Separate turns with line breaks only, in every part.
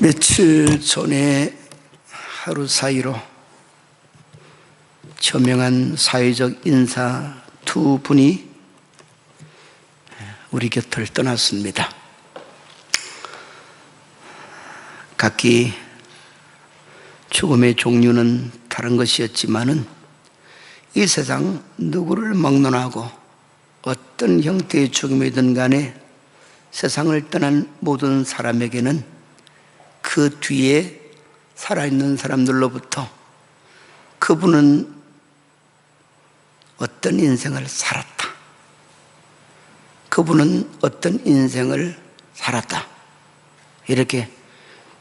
며칠 전에 하루 사이로 저명한 사회적 인사 두 분이 우리 곁을 떠났습니다. 각기 죽음의 종류는 다른 것이었지만은 이 세상 누구를 막론하고 어떤 형태의 죽음이든 간에 세상을 떠난 모든 사람에게는 그 뒤에 살아있는 사람들로부터 그분은 어떤 인생을 살았다, 그분은 어떤 인생을 살았다, 이렇게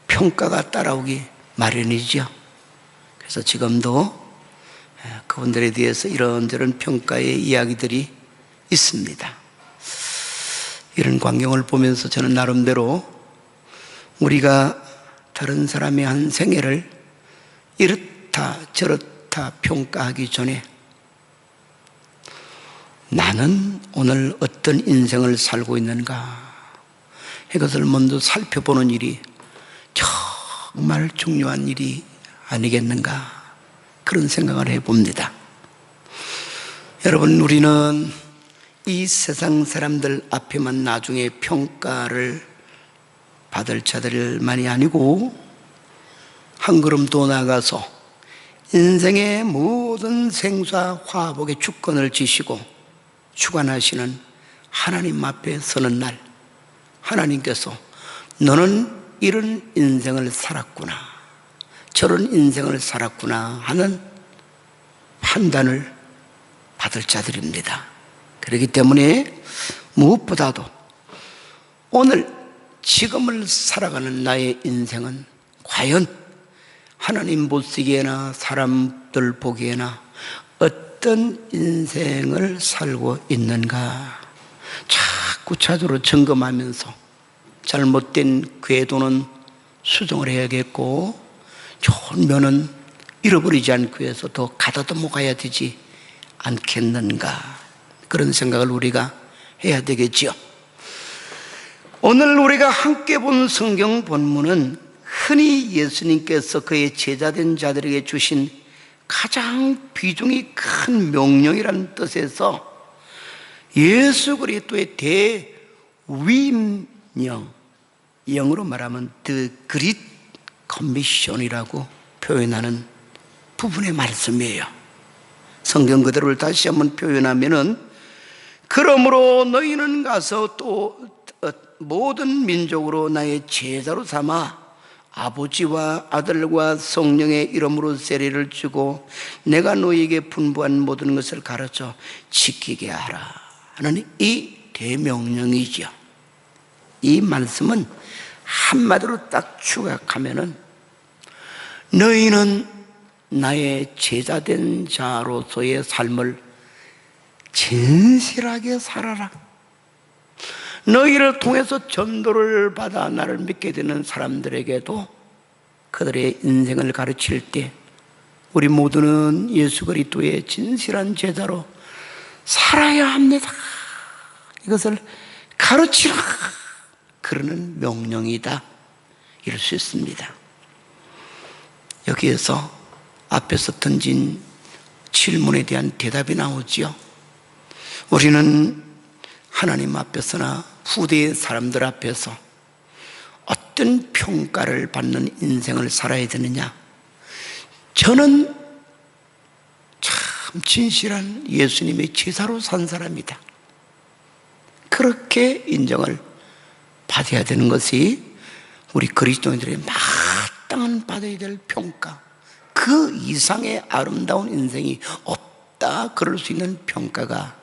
평가가 따라오기 마련이죠. 그래서 지금도 그분들에 대해서 이런저런 평가의 이야기들이 있습니다. 이런 광경을 보면서 저는 나름대로 우리가 다른 사람의 한 생애를 이렇다 저렇다 평가하기 전에 나는 오늘 어떤 인생을 살고 있는가, 이것을 먼저 살펴보는 일이 정말 중요한 일이 아니겠는가, 그런 생각을 해봅니다. 여러분, 우리는 이 세상 사람들 앞에만 나중에 평가를 받을 자들만이 아니고 한 걸음 더 나아가서 인생의 모든 생사 화복의 주권을 지시고 주관하시는 하나님 앞에 서는 날, 하나님께서 너는 이런 인생을 살았구나, 저런 인생을 살았구나 하는 판단을 받을 자들입니다. 그렇기 때문에 무엇보다도 오늘 지금을 살아가는 나의 인생은 과연 하나님 보시기에나 사람들 보기에나 어떤 인생을 살고 있는가, 자꾸 자주로 점검하면서 잘못된 궤도는 수정을 해야겠고 좋은 면은 잃어버리지 않기 위해서 더 가다듬어 가야 되지 않겠는가, 그런 생각을 우리가 해야 되겠지요. 오늘 우리가 함께 본 성경 본문은 흔히 예수님께서 그의 제자된 자들에게 주신 가장 비중이 큰 명령이라는 뜻에서 예수 그리스도의 대위임령, 영어로 말하면 The Great Commission이라고 표현하는 부분의 말씀이에요. 성경 그대로를 다시 한번 표현하면은, 그러므로 너희는 가서 또 모든 민족으로 나의 제자로 삼아 아버지와 아들과 성령의 이름으로 세례를 주고 내가 너희에게 분부한 모든 것을 가르쳐 지키게 하라 하는 이 대명령이죠. 이 말씀은 한마디로 딱 추격하면은 너희는 나의 제자된 자로서의 삶을 진실하게 살아라. 너희를 통해서 전도를 받아 나를 믿게 되는 사람들에게도 그들의 인생을 가르칠 때 우리 모두는 예수 그리스도의 진실한 제자로 살아야 합니다. 이것을 가르치라, 그러는 명령이다, 이럴 수 있습니다. 여기에서 앞에서 던진 질문에 대한 대답이 나오지요. 우리는 하나님 앞에서나 후대의 사람들 앞에서 어떤 평가를 받는 인생을 살아야 되느냐? 저는 참 진실한 예수님의 제자로 산 사람이다, 그렇게 인정을 받아야 되는 것이 우리 그리스도인들의 마땅한 받아야 될 평가, 그 이상의 아름다운 인생이 없다, 그럴 수 있는 평가가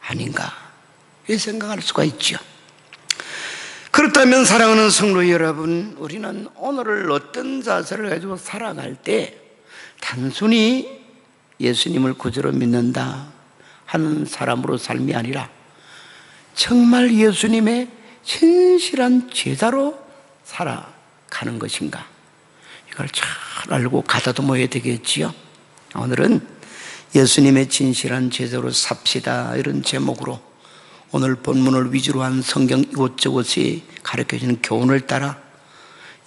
아닌가, 이 생각할 수가 있죠. 그렇다면 사랑하는 성도 여러분, 우리는 오늘을 어떤 자세를 가지고 살아갈 때 단순히 예수님을 구주로 믿는다 하는 사람으로 삶이 아니라 정말 예수님의 진실한 제자로 살아가는 것인가, 이걸 잘 알고 가다듬어야 되겠지요. 오늘은 예수님의 진실한 제자로 삽시다, 이런 제목으로 오늘 본문을 위주로 한 성경 이곳저곳이 가르쳐주는 교훈을 따라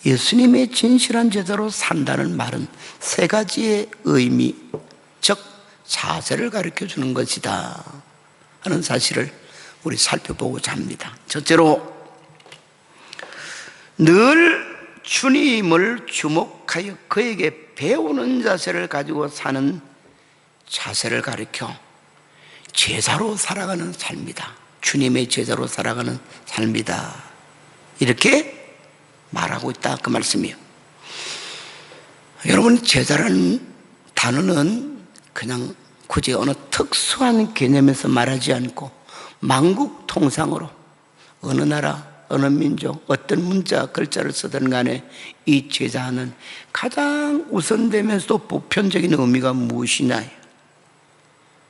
예수님의 진실한 제자로 산다는 말은 세 가지의 의미, 즉 자세를 가르쳐주는 것이다 하는 사실을 우리 살펴보고자 합니다. 첫째로, 늘 주님을 주목하여 그에게 배우는 자세를 가지고 사는 자세를 가르쳐 제자로 살아가는 삶이다. 주님의 제자로 살아가는 삶이다. 이렇게 말하고 있다, 그 말씀이에요. 여러분, 제자라는 단어는 그냥 굳이 어느 특수한 개념에서 말하지 않고 만국통상으로 어느 나라, 어느 민족, 어떤 문자, 글자를 쓰든 간에 이 제자는 가장 우선되면서도 보편적인 의미가 무엇이냐?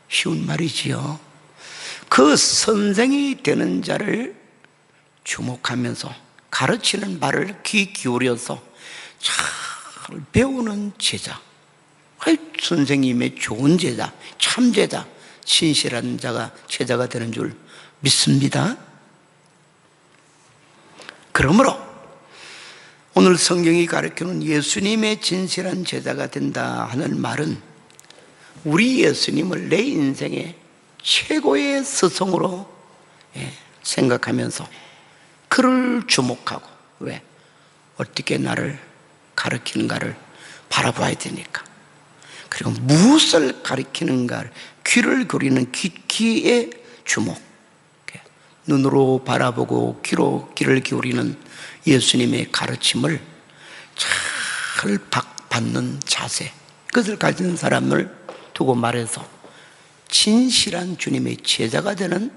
쉬운 말이지요. 그 선생이 되는 자를 주목하면서 가르치는 말을 귀 기울여서 잘 배우는 제자, 선생님의 좋은 제자, 참 제자, 신실한 자가 제자가 되는 줄 믿습니다. 그러므로 오늘 성경이 가르치는 예수님의 진실한 제자가 된다 하는 말은 우리 예수님을 내 인생의 최고의 스승으로 생각하면서 그를 주목하고, 왜? 어떻게 나를 가르치는가를 바라봐야 되니까. 그리고 무엇을 가르치는가를 귀를 기울이는 귀에 주목, 눈으로 바라보고 귀로 귀를 기울이는 예수님의 가르침을 잘 받는 자세, 그것을 가진 사람을 두고 말해서 진실한 주님의 제자가 되는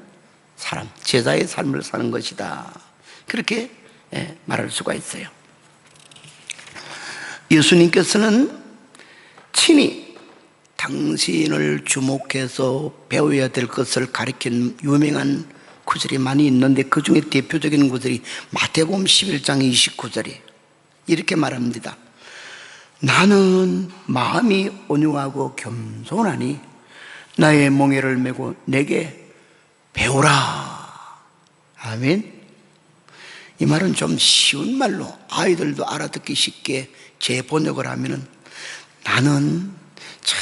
사람, 제자의 삶을 사는 것이다, 그렇게 말할 수가 있어요. 예수님께서는 친히 당신을 주목해서 배워야 될 것을 가르친 유명한 구절이 많이 있는데 그 중에 대표적인 구절이 마태복음 11장 29절이 이렇게 말합니다. 나는 마음이 온유하고 겸손하니 나의 멍에를 메고 내게 배우라. 아멘. 이 말은 좀 쉬운 말로 아이들도 알아듣기 쉽게 재번역을 하면은, 나는 참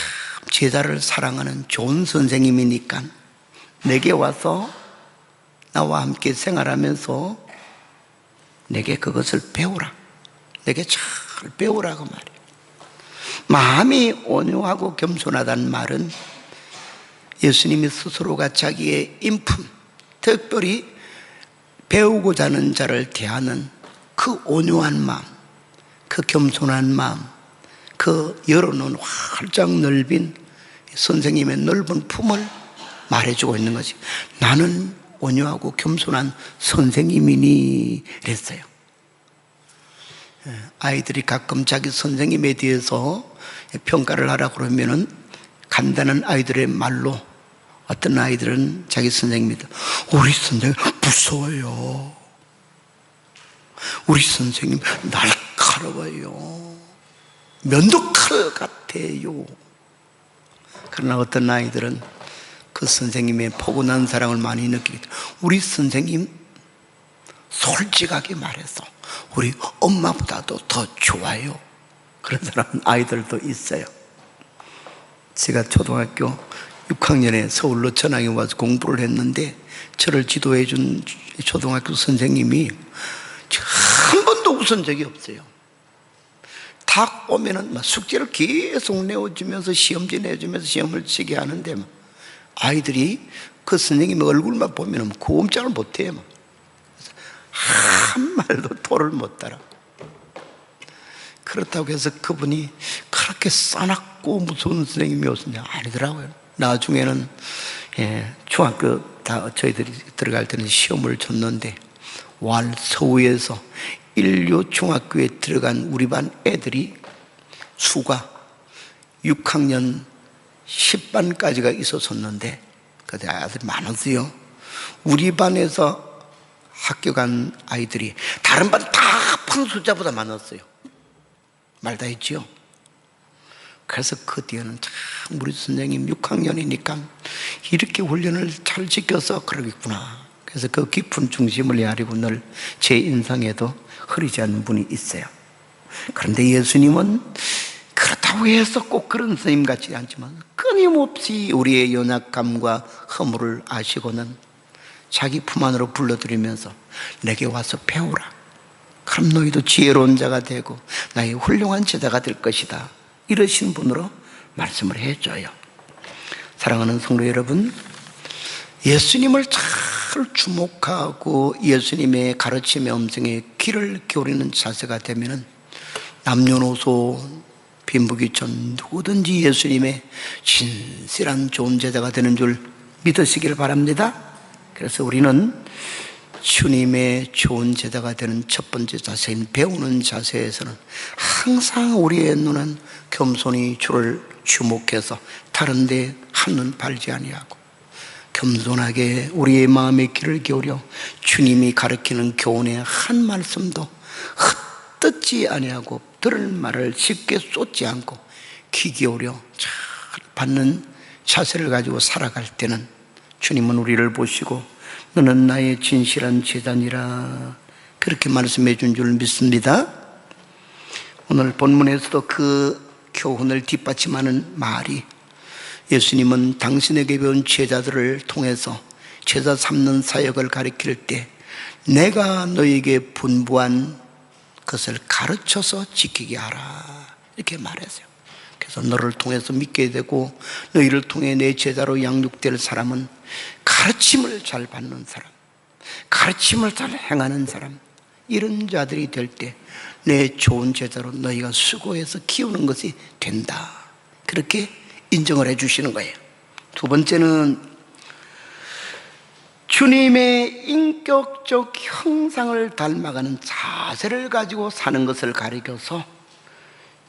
제자를 사랑하는 좋은 선생님이니까 내게 와서 나와 함께 생활하면서 내게 그것을 배우라. 내게 잘 배우라고 말이에요. 마음이 온유하고 겸손하다는 말은 예수님이 스스로가 자기의 인품, 특별히 배우고자 하는 자를 대하는 그 온유한 마음, 그 겸손한 마음, 그 열어놓은 활짝 넓은 선생님의 넓은 품을 말해주고 있는 거지. 나는 온유하고 겸손한 선생님이니 그랬어요. 아이들이 가끔 자기 선생님에 대해서 평가를 하라 그러면은 간단한 아이들의 말로, 어떤 아이들은 자기 선생님이다, 우리 선생님 무서워요, 우리 선생님 날카로워요, 면도칼 같아요. 그러나 어떤 아이들은 그 선생님의 포근한 사랑을 많이 느끼게 돼. 우리 선생님 솔직하게 말해서 우리 엄마보다도 더 좋아요. 그런 사람 아이들도 있어요. 제가 초등학교 6학년에 서울로 전학에 와서 공부를 했는데 저를 지도해 준 초등학교 선생님이 한 번도 웃은 적이 없어요. 다 오면은 숙제를 계속 내어주면서 시험지 내주면서 시험을 치게 하는데 아이들이 그 선생님의 얼굴만 보면 고음장을 못해요. 한 말도 토를 못 달아. 그렇다고 해서 그분이 그렇게 싸납고 무서운 선생님이었느냐? 아니더라고요. 나중에는 중학교 다 저희들이 들어갈 때는 시험을 줬는데 왈 서울에서 인류 중학교에 들어간 우리 반 애들이 수가 6학년 10반까지가 있었었는데 그때 아들이 많았어요. 우리 반에서 학교 간 아이들이 다른 반 다 합한 숫자보다 많았어요. 말 다 했지요. 그래서 그 뒤에는 참 우리 선생님 6학년이니까 이렇게 훈련을 잘 지켜서 그러겠구나. 그래서 그 깊은 중심을 헤아리고 늘 제 인상에도 흐리지 않는 분이 있어요. 그런데 예수님은 그렇다고 해서 꼭 그런 선생님 같지 않지만 끊임없이 우리의 연약감과 허물을 아시고는 자기 품 안으로 불러들이면서 내게 와서 배우라. 그럼 너희도 지혜로운 자가 되고 나의 훌륭한 제자가 될 것이다. 이러신 분으로 말씀을 해줘요. 사랑하는 성도 여러분, 예수님을 잘 주목하고 예수님의 가르침의 음성에 귀를 기울이는 자세가 되면은 남녀노소 빈부귀천 누구든지 예수님의 진실한 좋은 제자가 되는 줄 믿으시길 바랍니다. 그래서 우리는 주님의 좋은 제자가 되는 첫 번째 자세인 배우는 자세에서는 항상 우리의 눈은 겸손히 주를 주목해서 다른 데 한눈 팔지 아니하고 겸손하게 우리의 마음의 귀를 기울여 주님이 가르치는 교훈의 한 말씀도 헛듣지 아니하고 들을 말을 쉽게 쏟지 않고 귀 기울여 잘 받는 자세를 가지고 살아갈 때는 주님은 우리를 보시고 너는 나의 진실한 제자니라 그렇게 말씀해 준 줄 믿습니다. 오늘 본문에서도 그 교훈을 뒷받침하는 말이 예수님은 당신에게 배운 제자들을 통해서 제자 삼는 사역을 가르칠 때 내가 너에게 분부한 것을 가르쳐서 지키게 하라 이렇게 말했어요. 그래서 너를 통해서 믿게 되고 너희를 통해 내 제자로 양육될 사람은 가르침을 잘 받는 사람, 가르침을 잘 행하는 사람, 이런 자들이 될 때 내 좋은 제자로 너희가 수고해서 키우는 것이 된다 그렇게 인정을 해 주시는 거예요. 두 번째는 주님의 인격적 형상을 닮아가는 자세를 가지고 사는 것을 가리켜서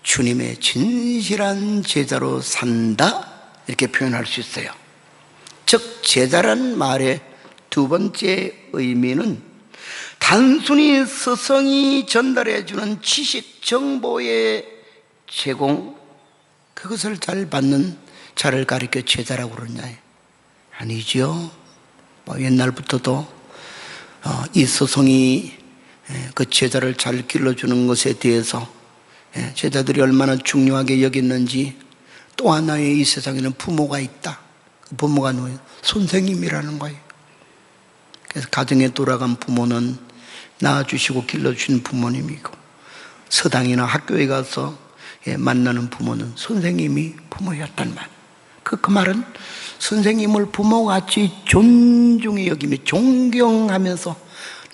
주님의 진실한 제자로 산다 이렇게 표현할 수 있어요. 즉 제자란 말의 두 번째 의미는 단순히 스승이 전달해 주는 지식 정보의 제공 그것을 잘 받는 자를 가리켜 제자라고 그러냐? 아니죠. 옛날부터도 이 스승이 그 제자를 잘 길러주는 것에 대해서 제자들이 얼마나 중요하게 여겼는지 또 하나의 이 세상에는 부모가 있다. 그 부모가 누구예요? 선생님이라는 거예요. 그래서 가정에 돌아간 부모는 낳아주시고 길러주신 부모님이고 서당이나 학교에 가서 만나는 부모는 선생님이 부모였단 말. 그 말은 선생님을 부모같이 존중히 여기며 존경하면서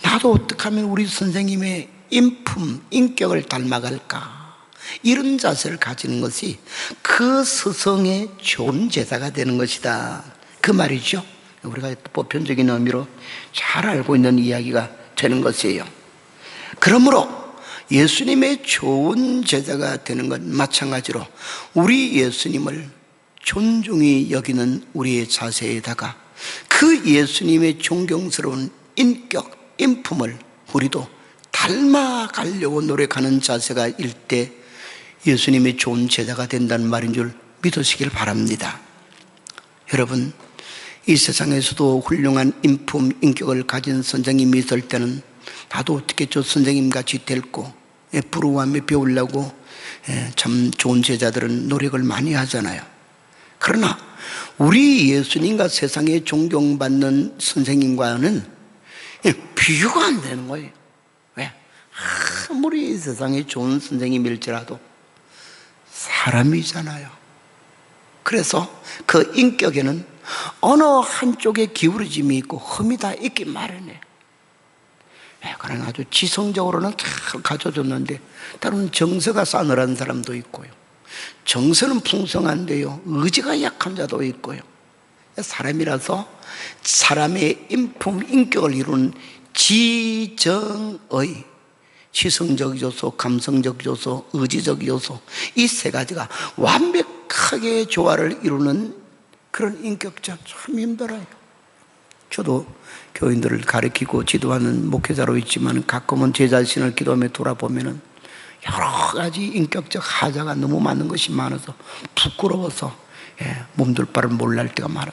나도 어떻게 하면 우리 선생님의 인품, 인격을 닮아갈까 이런 자세를 가지는 것이 그 스승의 좋은 제자가 되는 것이다 그 말이죠. 우리가 보편적인 의미로 잘 알고 있는 이야기가 되는 것이에요. 그러므로 예수님의 좋은 제자가 되는 건 마찬가지로 우리 예수님을 존중히 여기는 우리의 자세에다가 그 예수님의 존경스러운 인격, 인품을 우리도 닮아가려고 노력하는 자세가 일 때 예수님의 좋은 제자가 된다는 말인 줄 믿으시길 바랍니다. 여러분, 이 세상에서도 훌륭한 인품, 인격을 가진 선생님이 있을 때는 나도 어떻게 저 선생님같이 될고 부러워하며 배우려고 참 좋은 제자들은 노력을 많이 하잖아요. 그러나 우리 예수님과 세상에 존경받는 선생님과는 비교가 안 되는 거예요. 왜? 아무리 이 세상에 좋은 선생님일지라도 사람이잖아요. 그래서 그 인격에는 어느 한쪽에 기울어짐이 있고 흠이 다 있기 마련해. 그러나 아주 지성적으로는 잘 가져줬는데 때로는 정서가 싸늘한 사람도 있고요. 정서는 풍성한데요, 의지가 약한 자도 있고요. 사람이라서 사람의 인품, 인격을 이루는 지정의, 지성적 요소, 감성적 요소, 의지적 요소, 이 세 가지가 완벽하게 조화를 이루는 그런 인격자 참 힘들어요. 저도 교인들을 가르치고 지도하는 목회자로 있지만 가끔은 제 자신을 기도하며 돌아보면은 여러 가지 인격적 하자가 너무 많은 것이 많아서 부끄러워서 몸둘 바를 몰랄 때가 많아.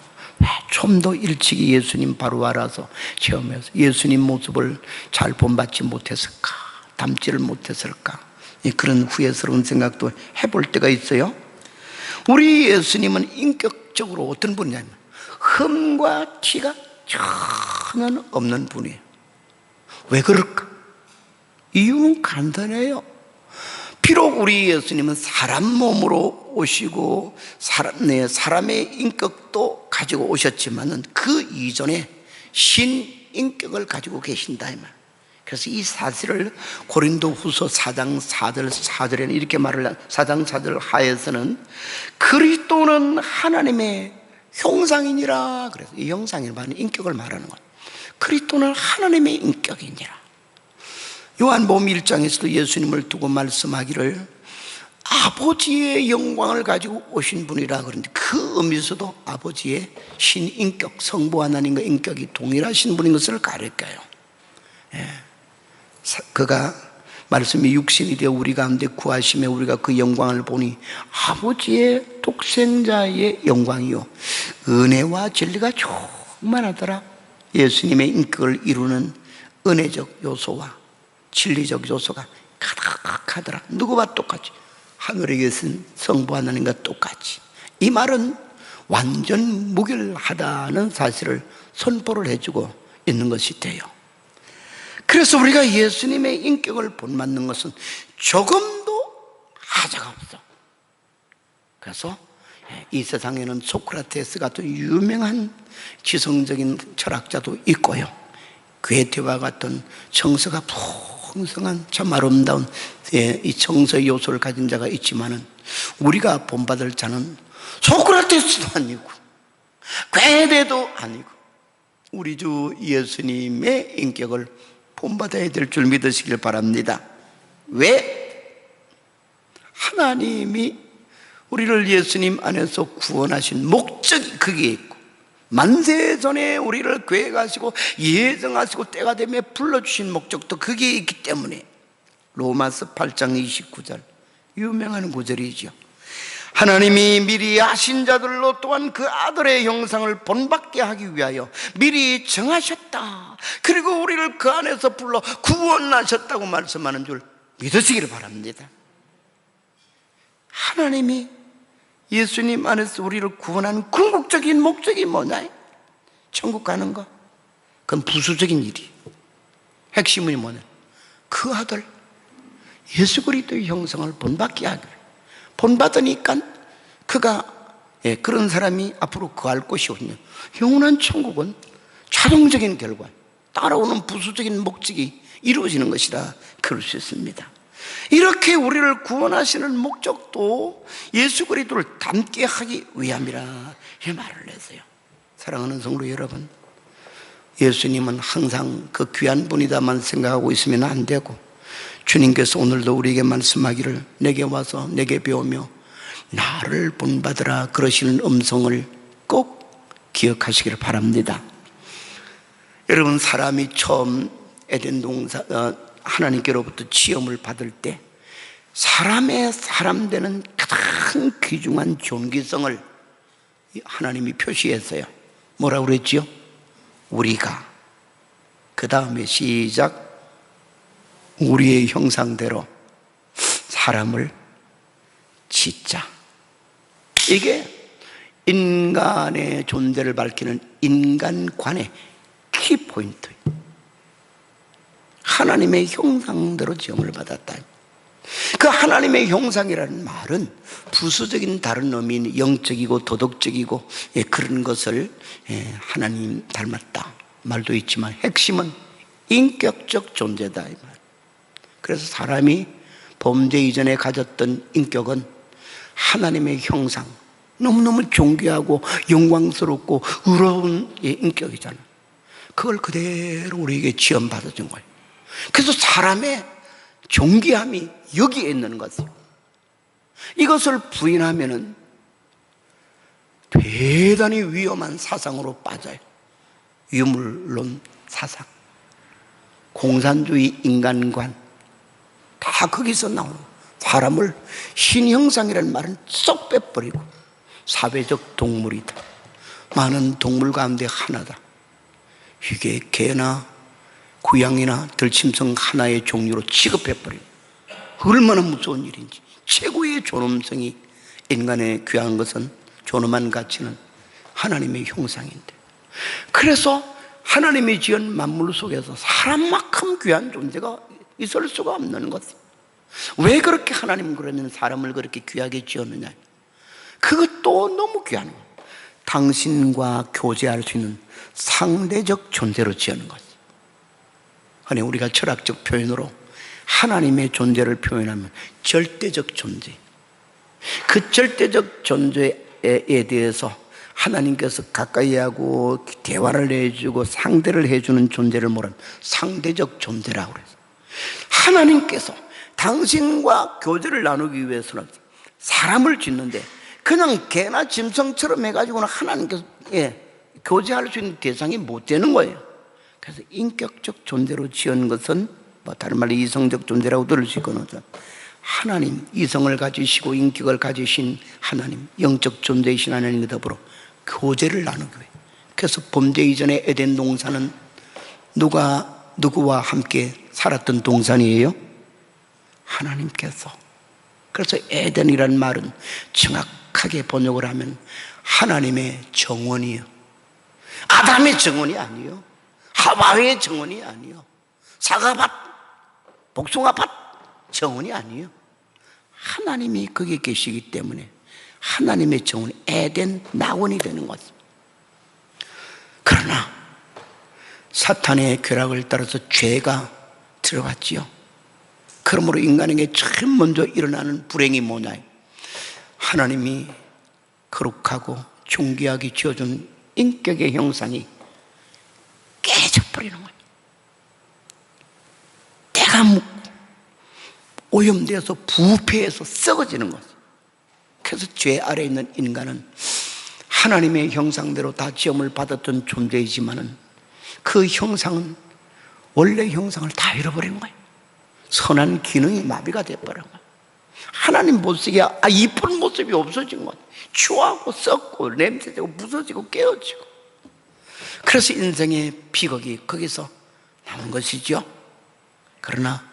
좀 더 일찍이 예수님 바로 알아서 체험해서 예수님 모습을 잘 본받지 못했을까, 담지를 못했을까, 그런 후회스러운 생각도 해볼 때가 있어요. 우리 예수님은 인격적으로 어떤 분이냐면 흠과 티가 전혀 없는 분이에요. 왜 그럴까? 이유는 간단해요. 비록 우리 예수님은 사람 몸으로 오시고 사람의 인격도 가지고 오셨지만은 그 이전에 신 인격을 가지고 계신다 이 말. 그래서 이 사실을 고린도후서 4장 4절에는 이렇게 말을 4장 4절 하에서는 그리스도는 하나님의 형상이니라. 그래서 이 형상이라는 말은 인격을 말하는 거예요. 그리스도는 하나님의 인격이니라. 요한복음 1장에서도 예수님을 두고 말씀하기를 아버지의 영광을 가지고 오신 분이라 그러는데 그 의미에서도 아버지의 신인격, 성부 하나님과 인격이 동일하신 분인 것을 가르쳐요. 그가 말씀이 육신이 되어 우리 가운데 구하심에 우리가 그 영광을 보니 아버지의 독생자의 영광이요 은혜와 진리가 충만하더라. 예수님의 인격을 이루는 은혜적 요소와 진리적 요소가 가득하더라. 누구와 똑같이? 하늘에 계신 성부 하나님과 똑같이. 이 말은 완전 무결하다는 사실을 선포를 해주고 있는 것이 돼요. 그래서 우리가 예수님의 인격을 본받는 것은 조금도 하자가 없어. 그래서 이 세상에는 소크라테스 같은 유명한 지성적인 철학자도 있고요, 괴테와 같은 정서가 풍성한 참 아름다운 이 정서의 요소를 가진 자가 있지만은 우리가 본받을 자는 소크라테스도 아니고 괴테도 아니고 우리 주 예수님의 인격을 본받아야 될 줄 믿으시길 바랍니다. 왜? 하나님이 우리를 예수님 안에서 구원하신 목적이 거기에 있고 만세 전에 우리를 계획하시고 예정하시고 때가 되면 불러주신 목적도 거기에 있기 때문에 로마서 8장 29절 유명한 구절이죠. 하나님이 미리 아신 자들로 또한 그 아들의 형상을 본받게 하기 위하여 미리 정하셨다. 그리고 우리를 그 안에서 불러 구원하셨다고 말씀하는 줄 믿으시기를 바랍니다. 하나님이 예수님 안에서 우리를 구원하는 궁극적인 목적이 뭐냐? 천국 가는 거. 그건 부수적인 일이. 핵심이 뭐냐? 그 아들 예수 그리스도의 형상을 본받게 하기를. 본받으니까 그가 그런 사람이 앞으로 거할 곳이 없냐? 영원한 천국은 자동적인 결과, 따라오는 부수적인 목적이 이루어지는 것이라 그럴 수 있습니다. 이렇게 우리를 구원하시는 목적도 예수 그리스도를 닮게 하기 위함이라 이 말을 했어요. 사랑하는 성도 여러분, 예수님은 항상 그 귀한 분이다만 생각하고 있으면 안 되고, 주님께서 오늘도 우리에게 말씀하기를 내게 와서 내게 배우며 나를 본받으라 그러시는 음성을 꼭 기억하시기를 바랍니다. 여러분, 사람이 처음 에덴 동산 하나님께로부터 지음을 받을 때 사람의 사람 되는 가장 귀중한 존귀성을 하나님이 표시했어요. 뭐라고 그랬지요? 우리가. 그 다음에 시작. 우리의 형상대로 사람을 짓자. 이게 인간의 존재를 밝히는 인간관의 키포인트예요. 하나님의 형상대로 지음을 받았다. 그 하나님의 형상이라는 말은 부수적인 다른 의미인 영적이고 도덕적이고 그런 것을 하나님 닮았다 말도 있지만 핵심은 인격적 존재다 이 말. 그래서 사람이 범죄 이전에 가졌던 인격은 하나님의 형상, 너무너무 존귀하고 영광스럽고 의로운 인격이잖아. 그걸 그대로 우리에게 지원받아준 거예요. 그래서 사람의 존귀함이 여기에 있는 것이에요. 이것을 부인하면은 대단히 위험한 사상으로 빠져요. 유물론 사상, 공산주의 인간관, 다 거기서 나오는 거예요. 사람을 신형상이라는 말은 쏙 빼버리고 사회적 동물이다, 많은 동물 가운데 하나다, 이게 개나 고양이나 들짐승 하나의 종류로 취급해버리고, 얼마나 무서운 일인지. 최고의 존엄성이 인간의 귀한 것은, 존엄한 가치는 하나님의 형상인데, 그래서 하나님이 지은 만물 속에서 사람만큼 귀한 존재가 있을 수가 없는 것. 왜 그렇게 하나님은 그러면 사람을 그렇게 귀하게 지었느냐? 그것도 너무 귀한 거예요. 당신과 교제할 수 있는 상대적 존재로 지은 거죠. 아니, 우리가 철학적 표현으로 하나님의 존재를 표현하면 절대적 존재, 그 절대적 존재에 대해서 하나님께서 가까이 하고 대화를 해주고 상대를 해주는 존재를 뭐라면 상대적 존재라고 그래서, 하나님께서 당신과 교제를 나누기 위해서는 사람을 짓는데 그냥 개나 짐승처럼 해가지고는 하나님께서 교제할 수 있는 대상이 못 되는 거예요. 그래서 인격적 존재로 지은 것은 뭐 다른 말로 이성적 존재라고 들을 수 있거든요. 하나님, 이성을 가지시고 인격을 가지신 하나님, 영적 존재이신 하나님과 더불어 교제를 나누기 위해. 그래서 범죄 이전의 에덴 동산은 누구와 함께 살았던 동산이에요? 하나님께서. 그래서 에덴이라는 말은 정확하게 번역을 하면 하나님의 정원이에요. 아담의 정원이 아니에요. 하와의 정원이 아니에요. 사과밭, 복숭아밭 정원이 아니에요. 하나님이 거기에 계시기 때문에 하나님의 정원이 에덴 낙원이 되는 거죠. 그러나 사탄의 궤락을 따라서 죄가 들어갔지요. 그러므로 인간에게 제일 먼저 일어나는 불행이 뭐냐? 하나님이 거룩하고 존귀하게 지어준 인격의 형상이 깨져버리는 거예요. 때가 묻고 오염되어서 부패해서 썩어지는 거죠. 그래서 죄 아래에 있는 인간은 하나님의 형상대로 다 지음을 받았던 존재이지만은 그 형상은 원래 형상을 다 잃어버린 거예요. 선한 기능이 마비가 돼버린 거예요. 하나님 모습이 이쁜 모습이 없어진 거예요. 추하고 썩고 냄새되고 부서지고 깨어지고. 그래서 인생의 비극이 거기서 나온 것이죠. 그러나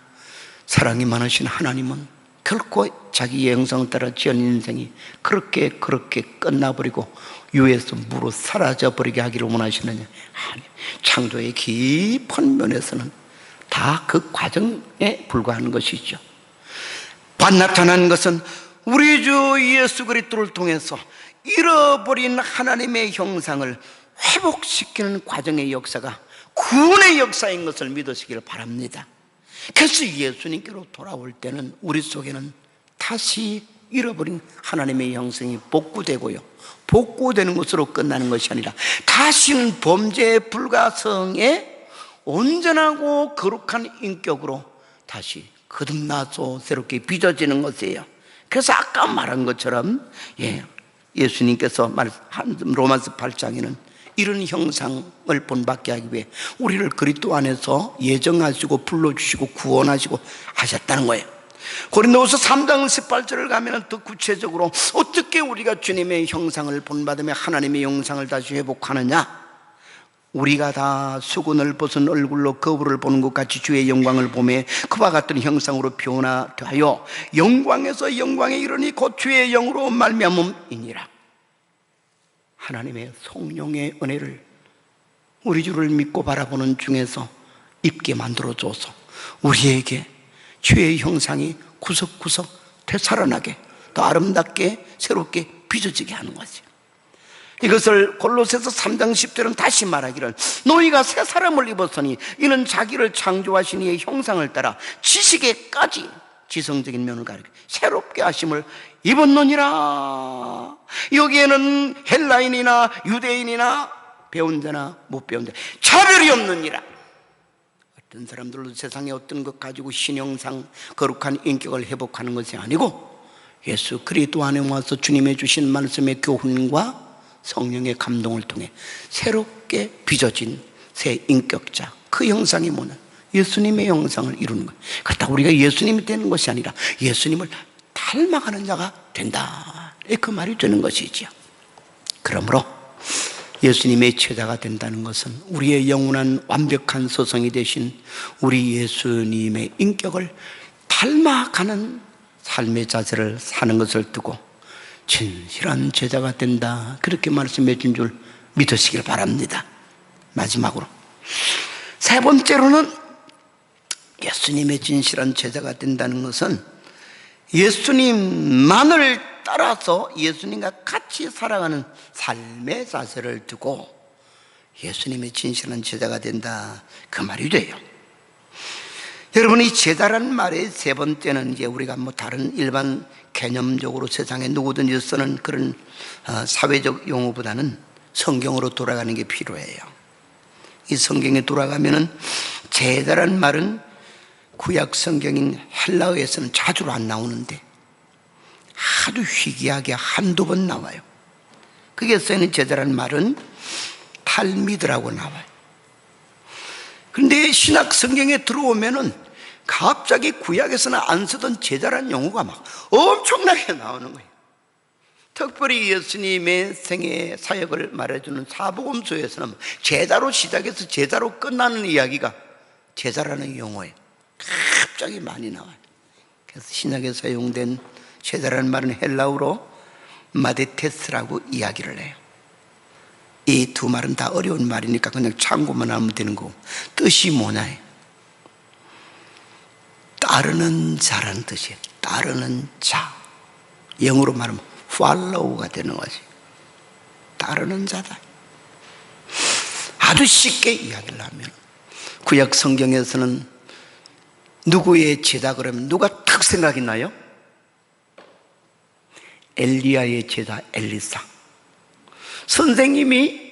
사랑이 많으신 하나님은 결코 자기의 형상을 따라 지은 인생이 그렇게 끝나버리고 유에서 무로 사라져버리게 하기를 원하시느냐? 아니, 창조의 깊은 면에서는 다 그 과정에 불과한 것이죠. 나타난 것은 우리 주 예수 그리스도를 통해서 잃어버린 하나님의 형상을 회복시키는 과정의 역사가 구원의 역사인 것을 믿으시기를 바랍니다. 그래서 예수님께로 돌아올 때는 우리 속에는 다시 잃어버린 하나님의 형성이 복구되고요, 복구되는 것으로 끝나는 것이 아니라 다시는 범죄 불가성의 온전하고 거룩한 인격으로 다시 거듭나서 새롭게 빚어지는 것이에요. 그래서 아까 말한 것처럼 예수님께서 로마서 8장에는 이런 형상을 본받게 하기 위해 우리를 그리스도 안에서 예정하시고 불러주시고 구원하시고 하셨다는 거예요. 고린도후서 3장 18절을 가면 더 구체적으로 어떻게 우리가 주님의 형상을 본받으며 하나님의 형상을 다시 회복하느냐? 우리가 다 수건을 벗은 얼굴로 거울을 보는 것 같이 주의 영광을 보며 그와 같은 형상으로 변화하여 영광에서 영광에 이르니 곧 주의 영으로 말미암음이니라. 하나님의 성령의 은혜를 우리 주를 믿고 바라보는 중에서 입게 만들어줘서 우리에게 주의 형상이 구석구석 되살아나게, 더 아름답게 새롭게 빚어지게 하는 거지. 이것을 골로새서 3장 10절은 다시 말하기를 너희가 새 사람을 입었으니 이는 자기를 창조하신 이의 형상을 따라 지식에까지, 지성적인 면을 가리켜 새롭게 하심을 입었느니라. 여기에는 헬라인이나 유대인이나 배운 자나 못 배운 자 차별이 없느니라. 어떤 사람들도 세상에 어떤 것 가지고 신형상 거룩한 인격을 회복하는 것이 아니고 예수 그리스도 안에 와서 주님의 주신 말씀의 교훈과 성령의 감동을 통해 새롭게 빚어진 새 인격자, 그 형상이 뭐냐? 예수님의 형상을 이루는 거예요. 그렇다고 우리가 예수님이 되는 것이 아니라 예수님을 닮아가는 자가 된다, 그 말이 되는 것이죠. 그러므로 예수님의 제자가 된다는 것은 우리의 영원한 완벽한 소성이 되신 우리 예수님의 인격을 닮아가는 삶의 자세를 사는 것을 두고 진실한 제자가 된다, 그렇게 말씀해 준 줄 믿으시길 바랍니다. 마지막으로 세 번째로는 예수님의 진실한 제자가 된다는 것은 예수님만을 따라서 예수님과 같이 살아가는 삶의 자세를 두고 예수님의 진실한 제자가 된다, 그 말이 돼요. 여러분, 이 제자라는 말의 세 번째는 이제 우리가 다른 일반 개념적으로 세상에 누구든지 쓰는 그런 사회적 용어보다는 성경으로 돌아가는 게 필요해요. 이 성경에 돌아가면은 제자라는 말은 구약 성경인 헬라어에서는 자주 안 나오는데 아주 희귀하게 한두 번 나와요. 그게 쓰이는 제자라는 말은 탈미드라고 나와요. 그런데 신약 성경에 들어오면은 갑자기 구약에서는 안 쓰던 제자라는 용어가 막 엄청나게 나오는 거예요. 특별히 예수님의 생애 사역을 말해주는 사복음서에서는 제자로 시작해서 제자로 끝나는 이야기가 제자라는 용어예요. 갑자기 많이 나와요. 그래서 신약에 사용된 제자라는 말은 헬라어로 마데테스라고 이야기를 해요. 이 두 말은 다 어려운 말이니까 그냥 참고만 하면 되는 거고, 뜻이 뭐냐, 따르는 자라는 뜻이에요. 따르는 자, 영어로 말하면 follow가 되는 거지. 따르는 자다. 아주 쉽게 이야기를 하면 구약 성경에서는 누구의 제자 그러면 누가 탁 생각이 나요? 엘리야의 제자 엘리사. 선생님이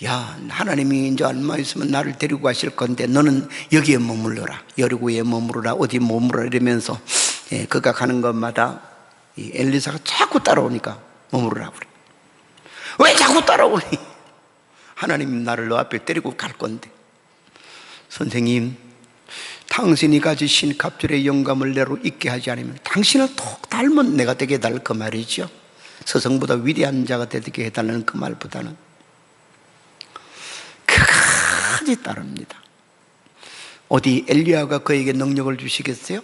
야, 하나님이 이제 얼마 있으면 나를 데리고 가실 건데 너는 여기에 머물러라, 여리고에 머무르라, 어디 머무르라 이러면서 그가 가는 것마다 이 엘리사가 자꾸 따라오니까 머무르라 그래. 왜 자꾸 따라오니? 하나님이 나를 너 앞에 데리고 갈 건데. 선생님, 당신이 가지신 갑절의 영감을 내로 잊게 하지 않으면 당신을 톡 닮은 내가 되게 해달라, 그 말이죠. 스승보다 위대한 자가 되게 해달라는 그 말보다는 끝까지 따릅니다. 어디 엘리야가 그에게 능력을 주시겠어요?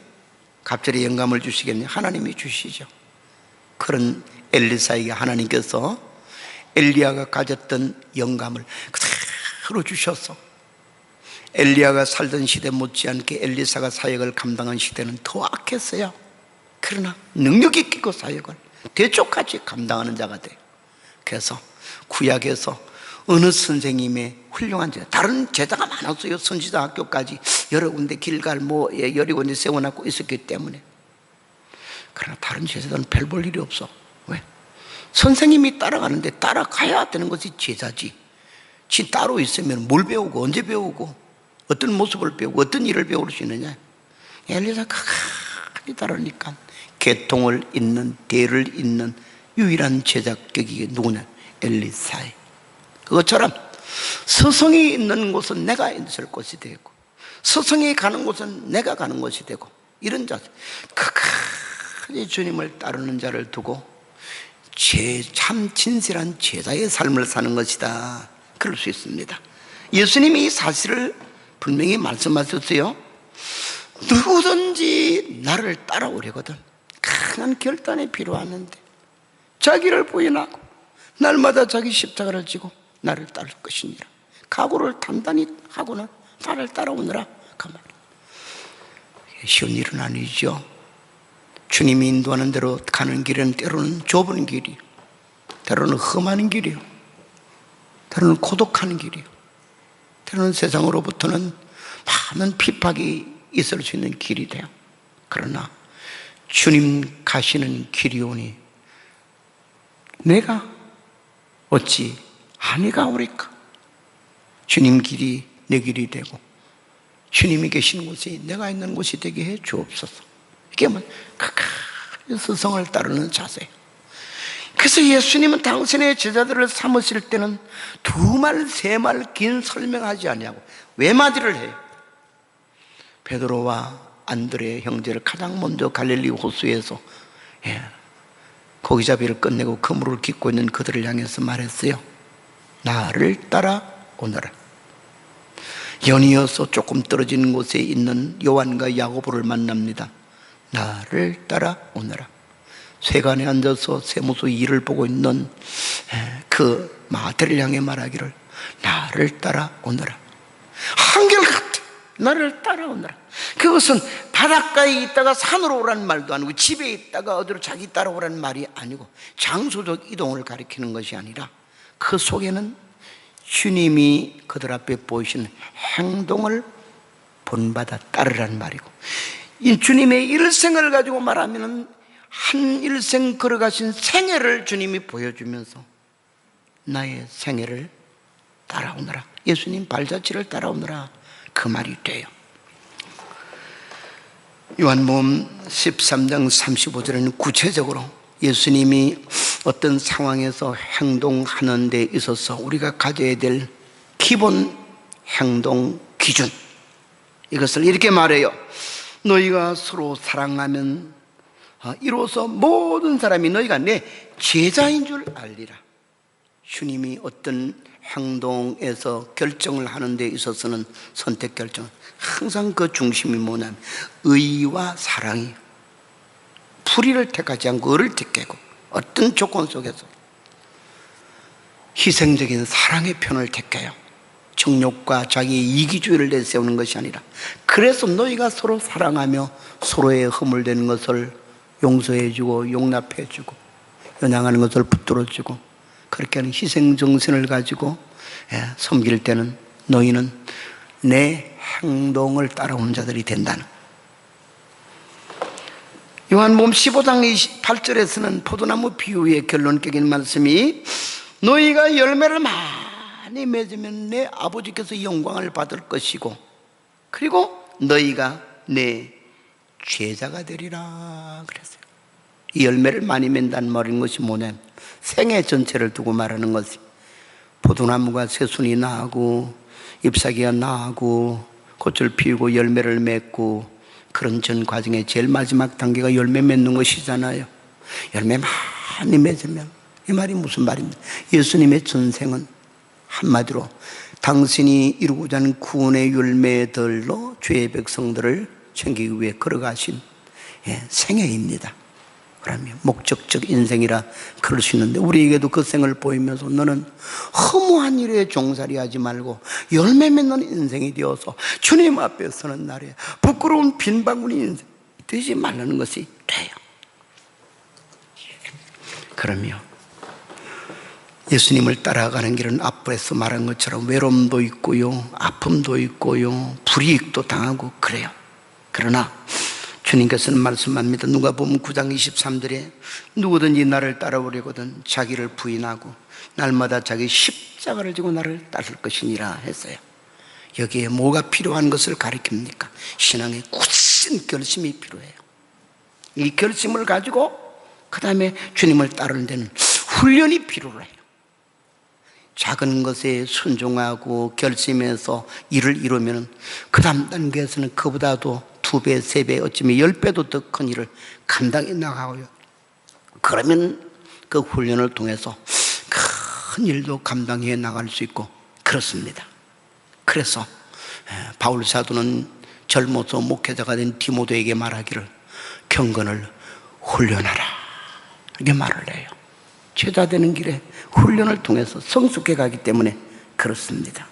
갑절의 영감을 주시겠네요? 하나님이 주시죠. 그런 엘리사에게 하나님께서 엘리야가 가졌던 영감을 그대로 주셔서 엘리야가 살던 시대 못지않게 엘리사가 사역을 감당한 시대는 더 악했어요. 그러나 능력 있게 그 사역을 대쪽같이 감당하는 자가 돼요. 그래서 구약에서 어느 선생님의 훌륭한 제자, 다른 제자가 많았어요. 선지자 학교까지 여러 군데 길갈 여러 군데 세워놨고 있었기 때문에. 그러나 다른 제자들은 별 볼 일이 없어. 왜? 선생님이 따라가는데 따라가야 되는 것이 제자지. 지 따로 있으면 뭘 배우고 언제 배우고 어떤 모습을 배우고 어떤 일을 배울 수 있느냐. 엘리사가 가까이 따르니까 계통을 잇는, 대를 잇는 유일한 제자격이 누구냐? 엘리사의. 그것처럼 스승이 있는 곳은 내가 있을 곳이 되고 스승이 가는 곳은 내가 가는 곳이 되고, 이런 자세, 끝까지 주님을 따르는 자를 두고 참 진실한 제자의 삶을 사는 것이다, 그럴 수 있습니다. 예수님이 이 사실을 분명히 말씀하셨어요. 누구든지 나를 따라오려거든 강한 결단이 필요하는데 자기를 부인하고 날마다 자기 십자가를 지고 나를 따를 것이니라. 각오를 단단히 하고는 나를 따라오느라. 가만. 쉬운 일은 아니죠. 주님이 인도하는 대로 가는 길은 때로는 좁은 길이요, 때로는 험한 길이요, 때로는 고독한 길이요, 때로는 세상으로부터는 많은 핍박이 있을 수 있는 길이 돼요. 그러나 주님 가시는 길이 오니 내가 어찌 아니가 오리까? 주님 길이 내 길이 되고 주님이 계시는 곳이 내가 있는 곳이 되게 해 주옵소서. 이게 끝까지 스승을 따르는 자세예요. 그래서 예수님은 당신의 제자들을 삼으실 때는 두 말, 세 말 긴 설명하지 아니하고 외마디를 해요. 베드로와 안드레 형제를 가장 먼저 갈릴리 호수에서 고기잡이를 끝내고 그물을 깃고 있는 그들을 향해서 말했어요. 나를 따라오너라. 연이어서 조금 떨어진 곳에 있는 요한과 야고보를 만납니다. 나를 따라오너라. 세간에 앉아서 세무서 일을 보고 있는 그 마태를 향해 말하기를 나를 따라오너라. 한결같아. 나를 따라오너라. 그것은 바닷가에 있다가 산으로 오라는 말도 아니고 집에 있다가 어디로 자기 따라오라는 말이 아니고 장소적 이동을 가리키는 것이 아니라 그 속에는 주님이 그들 앞에 보이신 행동을 본받아 따르라는 말이고, 이 주님의 일생을 가지고 말하면 한 일생 걸어가신 생애를 주님이 보여주면서 나의 생애를 따라오너라, 예수님 발자취를 따라오너라, 그 말이 돼요. 요한복음 13장 35절에는 구체적으로 예수님이 어떤 상황에서 행동하는 데 있어서 우리가 가져야 될 기본 행동 기준, 이것을 이렇게 말해요. 너희가 서로 사랑하면 이로써 모든 사람이 너희가 내 제자인 줄 알리라. 주님이 어떤 행동에서 결정을 하는 데 있어서는 선택 결정, 항상 그 중심이 뭐냐면 의와 사랑이에요. 불의를 택하지 않고 의를 택하고 어떤 조건 속에서 희생적인 사랑의 편을 택해요. 정욕과 자기의 이기주의를 내세우는 것이 아니라, 그래서 너희가 서로 사랑하며 서로의 허물되는 것을 용서해주고 용납해주고 연양하는 것을 붙들어주고 그렇게 하는 희생정신을 가지고 섬길 때는 너희는 내 행동을 따라오는 자들이 된다는. 요한복음 15장 28절에서는 포도나무 비유의 결론적인 말씀이 너희가 열매를 많이 맺으면 내 아버지께서 영광을 받을 것이고, 그리고 너희가 내 제자가 되리라 그랬어요. 이 열매를 많이 맺는다는 말인 것이 뭐냐면 생애 전체를 두고 말하는 것이, 포도나무가 새순이 나고 잎사귀가 나고 꽃을 피우고 열매를 맺고 그런 전 과정의 제일 마지막 단계가 열매 맺는 것이잖아요. 열매 많이 맺으면, 이 말이 무슨 말입니까? 예수님의 전생은 한마디로 당신이 이루고자 하는 구원의 열매들로 죄의 백성들을 챙기기 위해 걸어가신 생애입니다. 그러면 목적적 인생이라 그럴 수 있는데, 우리에게도 그 생을 보이면서 너는 허무한 일에 종살이하지 말고 열매 맺는 인생이 되어서 주님 앞에 서는 날에 부끄러운 빈방울이 인생 되지 말라는 것이 돼요. 그러면 예수님을 따라가는 길은 앞에서 말한 것처럼 외로움도 있고요, 아픔도 있고요, 불이익도 당하고 그래요. 그러나 주님께서는 말씀합니다. 누가복음 9장 23절에 누구든지 나를 따라오려거든 자기를 부인하고 날마다 자기 십자가를 지고 나를 따를 것이니라 했어요. 여기에 뭐가 필요한 것을 가리킵니까? 신앙의 굳은 결심이 필요해요. 이 결심을 가지고 그 다음에 주님을 따르는 데는 훈련이 필요해요. 작은 것에 순종하고 결심해서 일을 이루면 그 다음 단계에서는 그보다도 2배, 3배, 어쩌면 10배도 더 큰 일을 감당해 나가고요. 그러면 그 훈련을 통해서 큰 일도 감당해 나갈 수 있고 그렇습니다. 그래서 바울 사도는 젊어서 목회자가 된 디모데에게 말하기를 경건을 훈련하라 이렇게 말을 해요. 제자 되는 길에 훈련을 통해서 성숙해 가기 때문에 그렇습니다.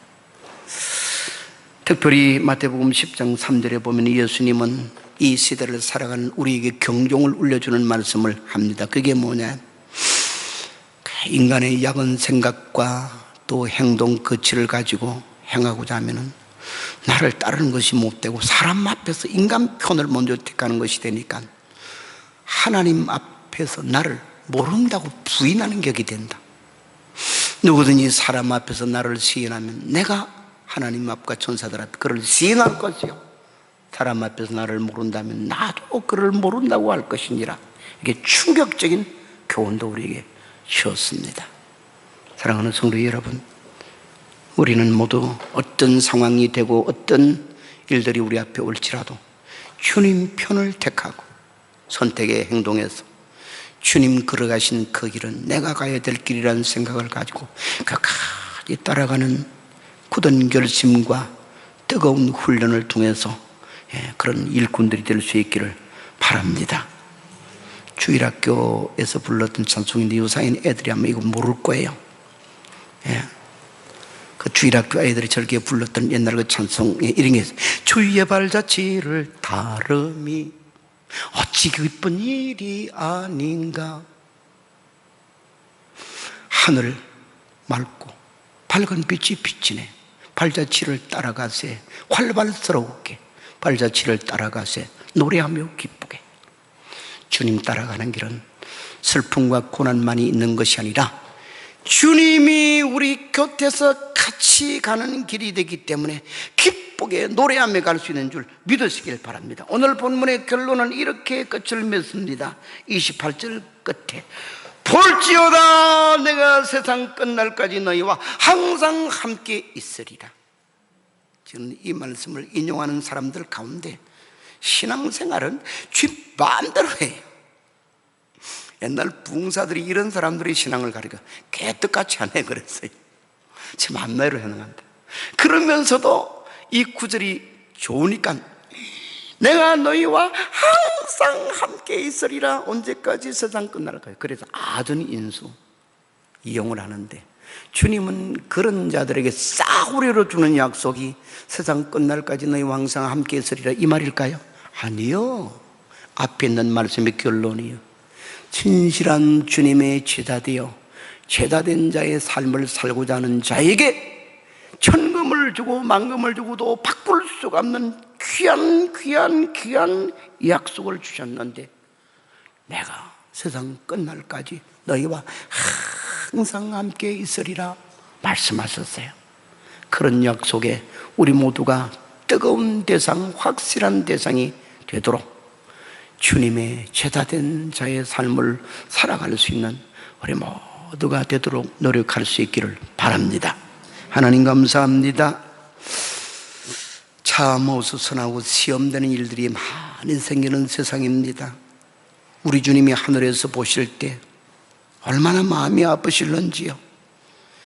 특별히 마태복음 10장 3절에 보면 예수님은 이 시대를 살아가는 우리에게 경종을 울려주는 말씀을 합니다. 그게 뭐냐? 인간의 야근 생각과 또 행동 거치를 가지고 행하고자 하면은 나를 따르는 것이 못되고 사람 앞에서 인간 편을 먼저 택하는 것이 되니까 하나님 앞에서 나를 모른다고 부인하는 격이 된다. 누구든지 사람 앞에서 나를 시인하면 내가 하나님 앞과 천사들 앞에 그를 시인할 것이요, 사람 앞에서 나를 모른다면 나도 그를 모른다고 할 것이니라. 이게 충격적인 교훈도 우리에게 주었습니다. 사랑하는 성도 여러분, 우리는 모두 어떤 상황이 되고 어떤 일들이 우리 앞에 올지라도 주님 편을 택하고 선택의 행동에서 주님 걸어가신 그 길은 내가 가야 될 길이라는 생각을 가지고 끝까지 따라가는 굳은 결심과 뜨거운 훈련을 통해서 그런 일꾼들이 될 수 있기를 바랍니다. 주일학교에서 불렀던 찬송인데 요사인 애들이 아마 이거 모를 거예요. 그 주일학교 아이들이 저렇게 불렀던 옛날 그 찬송에 이런 게 있어요. 주의 발자취를 다름이 어찌 기쁜 일이 아닌가. 하늘 맑고 밝은 빛이 비치네. 발자취를 따라가세 활발스럽게 발자취를 따라가세 노래하며 기쁘게. 주님 따라가는 길은 슬픔과 고난만이 있는 것이 아니라 주님이 우리 곁에서 같이 가는 길이 되기 때문에 기쁘게 노래하며 갈 수 있는 줄 믿으시길 바랍니다. 오늘 본문의 결론은 이렇게 끝을 맺습니다. 28절 끝에 볼지어다 내가 세상 끝날까지 너희와 항상 함께 있으리라. 지금 이 말씀을 인용하는 사람들 가운데 신앙생활은 쥐 마음대로 해요. 옛날 붕사들이 이런 사람들의 신앙을 가리켜 개떡같이 안 해 그랬어요. 제 맘대로 해나간다. 그러면서도 이 구절이 좋으니까 내가 너희와 항상 함께 있으리라. 언제까지? 세상 끝날까지. 그래서 아전 인수 이용을 하는데 주님은 그런 자들에게 싸구려로 주는 약속이 세상 끝날까지 너희와 항상 함께 있으리라 이 말일까요? 아니요. 앞에 있는 말씀의 결론이요. 진실한 주님의 제자되어 제자된 자의 삶을 살고자 하는 자에게 천금을 주고 만금을 주고도 바꿀 수가 없는 귀한 약속을 주셨는데 내가 세상 끝날까지 너희와 항상 함께 있으리라 말씀하셨어요. 그런 약속에 우리 모두가 뜨거운 대상, 확실한 대상이 되도록 주님의 제자된 자의 삶을 살아갈 수 있는 우리 모두가 되도록 노력할 수 있기를 바랍니다. 하나님 감사합니다. 참 어수선하고 시험되는 일들이 많이 생기는 세상입니다. 우리 주님이 하늘에서 보실 때 얼마나 마음이 아프실런지요.